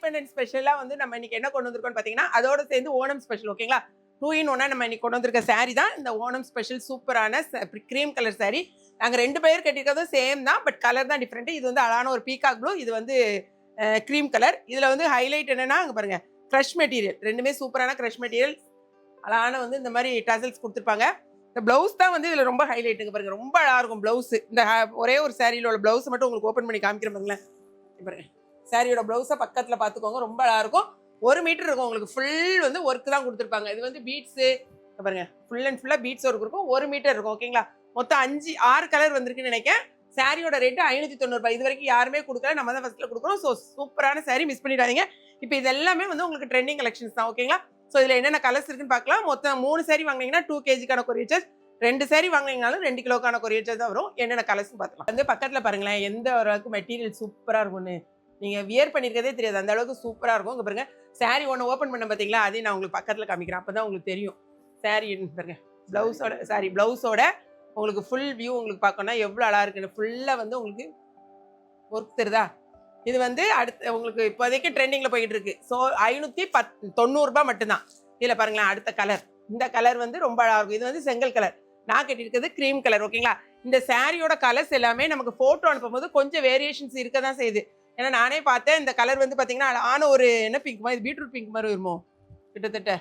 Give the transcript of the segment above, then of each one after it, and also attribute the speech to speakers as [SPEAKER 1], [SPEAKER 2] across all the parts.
[SPEAKER 1] Independence ஸ்பெஷலா வந்து நம்ம இன்னைக்கு என்ன கொண்டு வந்திருக்கோம்னு பாத்தீங்கன்னா அதோட சேர்ந்து ஓணம் ஸ்பெஷல் ஓகேங்களா 2 in 1 நம்ம இன்னைக்கு கொண்டு வந்திருக்க saree தான் இந்த ஓணம் ஸ்பெஷல் சூப்பரான கிரீம் கலர் saree. நாங்க 2 பேர் கட்டிருக்கிறதும் சேம் தான், பட் கலர் தான் டிஃப்ரெண்ட். இது வந்து அழகான ஒரு பீகாக் ப்ளூ, இது வந்து கிரீம் கலர். இதுல வந்து ஹைலைட் என்னன்னா அங்க பாருங்க க்ரஷ் மெட்டீரியல், ரெண்டுமே சூப்பரான க்ரஷ் மெட்டீரியல். அழகான வந்து இந்த மாதிரி டசல்ஸ் கொடுத்துருப்பாங்க. இந்த பிளவுஸ் தான் வந்து இதுல ரொம்ப ஹைலைட்டுங்க பாருங்க, ரொம்ப அழகா இருக்கும் பிளவுஸ். இந்த ஒரே ஒரு சாரியில உள்ள பிளவுஸ் மட்டும் உங்களுக்கு ஓப்பன் பண்ணி காமிக்கிறேன் பாருங்களேன். பாருங்க சாரியோட பிளவுஸை பக்கத்துல பாத்துக்கோங்க, ரொம்ப அழகா இருக்கும். 1 மீட்டர் இருக்கும் உங்களுக்கு, ஃபுல் வந்து ஒர்க் தான் கொடுத்துருப்பாங்க. இது வந்து பீட்ஸு பாருங்க, ஃபுல் அண்ட் ஃபுல்லா பீட்ஸ் ஒர்க் இருக்கும். 1 மீட்டர் இருக்கும் ஓகேங்களா. மொத்தம் 6 கலர் வந்திருக்குன்னு நினைக்கிறேன். சாரியோட ரேட்டு 590 ரூபாய். இது வரைக்கும் யாருமே கொடுக்கல, நம்ம தான் ஃபர்ஸ்ட்ல கொடுக்குறோம். ஸோ சூப்பரான சாரி, மிஸ் பண்ணிடாதீங்க. இப்போ இது எல்லாமே வந்து உங்களுக்கு ட்ரெண்டிங் கலெக்ஷன்ஸ் தான் ஓகேங்களா. ஸோ இதில் என்னென்ன கலர்ஸ் இருக்குன்னு பார்க்கலாம். மொத்தம் 3 சாரி வாங்கினீங்கன்னா 2 kgக்கான கொரியர் சார்ஜ், 2 சாரி வாங்கினீங்கனாலும் 2 கிலோக்கான கொரியர் சார்ஜ் தான் வரும். என்னென்ன கலர்ஸ்னு பார்க்கலாம். வந்து பக்கத்தில் பாருங்களேன், எந்த அளவுக்கு மெட்டீரியல் சூப்பராக இருக்கும்னு நீங்கள் வியர் பண்ணியிருக்கதே தெரியாது, அந்த அளவுக்கு சூப்பராக இருக்கும். இங்கே பாருங்க சாரி ஒன்று ஓப்பன் பண்ண பார்த்தீங்களா, அதையும் நான் உங்களுக்கு பக்கத்தில் காமிக்கிறேன், அப்போ தான் உங்களுக்கு தெரியும். சாரி பாருங்க, ப்ளவுஸோட சாரி ப்ளவுஸோட உங்களுக்கு ஃபுல் வியூ உங்களுக்கு பார்க்கணும்னா எவ்வளோ அழகாக இருக்குன்னு ஃபுல்லாக வந்து உங்களுக்கு ஒர்க் தருதா. இது வந்து அடுத்து உங்களுக்கு இப்போதைக்கு ட்ரெண்டிங்கில் போயிட்டு இருக்கு. ஸோ 590 ரூபாய் மட்டும்தான். இதில் பாருங்களேன் அடுத்த கலர், இந்த கலர் வந்து ரொம்ப அழகாக இருக்கும். இது வந்து செங்கல் கலர், நான் கட்டியிருக்கிறது க்ரீம் கலர் ஓகேங்களா. இந்த சாரியோட கலர்ஸ் எல்லாமே நமக்கு ஃபோட்டோ அனுப்பும்போது கொஞ்சம் வேரியேஷன்ஸ் இருக்க தான் செய்யுது. ஏன்னா நானே பார்த்தேன், இந்த கலர் வந்து பார்த்தீங்கன்னா அழகான ஒரு என்ன பிங்க் மாதிரி, பீட்ரூட் பிங்க் மாதிரி வருமோ கிட்டத்தட்ட,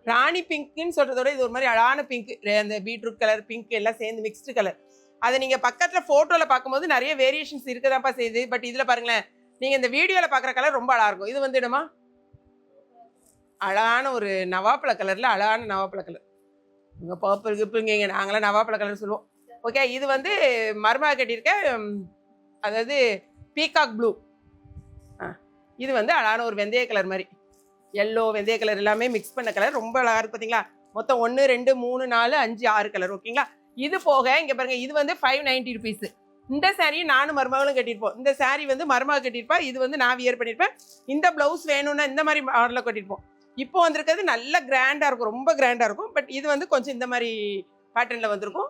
[SPEAKER 1] ராணி பிங்க்னு சொல்றதோட இது ஒரு மாதிரி அழகான பிங்க், அந்த பீட்ரூட் கலர் பிங்க் எல்லாம் சேர்ந்து மிக்ஸ்டு கலர். அதை நீங்க பக்கத்துல போட்டோல பார்க்கும்போது நிறைய வேரியேஷன்ஸ் இருக்கதான்ப்பா செய்யுது. பட் இதுல பாருங்களேன், நீங்க இந்த வீடியோல பாக்குற கலர் ரொம்ப அழகா இருக்கும். இது வந்து என்னமா அழகான ஒரு நவாப்பழ கலர்ல, அழகான நவாப்பழ கலர். இங்க பர்பிள் கிப்பிங்க, நாங்களாம் நவாப்பழ கலர் சொல்லுவோம் ஓகே. இது வந்து மருமக கட்டியிருக்க, அதாவது பீகாக் ப்ளூ. இது வந்து அழகான ஒரு வெந்தய கலர் மாதிரி, எல்லோ வெந்தய கலர் எல்லாமே மிக்ஸ் பண்ண கலர், ரொம்ப அழகா இருக்கு பார்த்தீங்களா. மொத்தம் 1 2 3 4 5 6 கலர் ஓகேங்களா. இது போக இங்க பாருங்க, இது வந்து 590 ருபீஸ். இந்த சாரியை நானும் மருமகளும் கட்டியிருப்போம். இந்த சாரி வந்து மருமக கட்டியிருப்பா, இது வந்து நான் வியர் பண்ணியிருப்பேன். இந்த பிளவுஸ் வேணும்னா இந்த மாதிரி மாடலில் கட்டியிருப்போம். இப்போ வந்திருக்கிறது நல்ல கிராண்டா இருக்கும், ரொம்ப கிராண்டா இருக்கும். பட் இது வந்து கொஞ்சம் இந்த மாதிரி பேட்டர்ன்ல வந்திருக்கும்.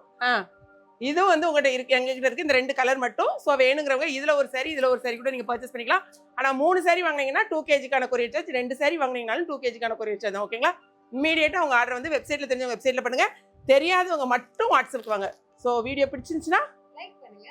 [SPEAKER 1] இது வந்து உங்கள்கிட்ட இருக்கு, எங்ககிட்ட இருக்கு இந்த 2 கலர் மட்டும். ஸோ வேணுங்கிறவங்க இதுல ஒரு சாரி இதுல ஒரு சாரி கூட நீங்க பர்ச்சேஸ் பண்ணிக்கலாம். ஆனா 3 சாரி வாங்கினீங்கன்னா 2 kgக்கான கொரியர் சார்ஜ், 2 சாரி வாங்கினீங்கனாலும் 2 kgக்கான கொரியர் சார்ஜ் தான் ஓகேங்களா. இம்மீடியட்டா உங்க ஆர்டர் வந்து வெப்சைட்ல தெரிஞ்சவங்க வெப்சைட்ல பண்ணுங்க, தெரியாதவங்க மட்டும் வாட்ஸ்அப்க்கு வாங்க. ஸோ வீடியோ பிடிச்சிருந்துச்சுன்னா லைக் பண்ணுங்க.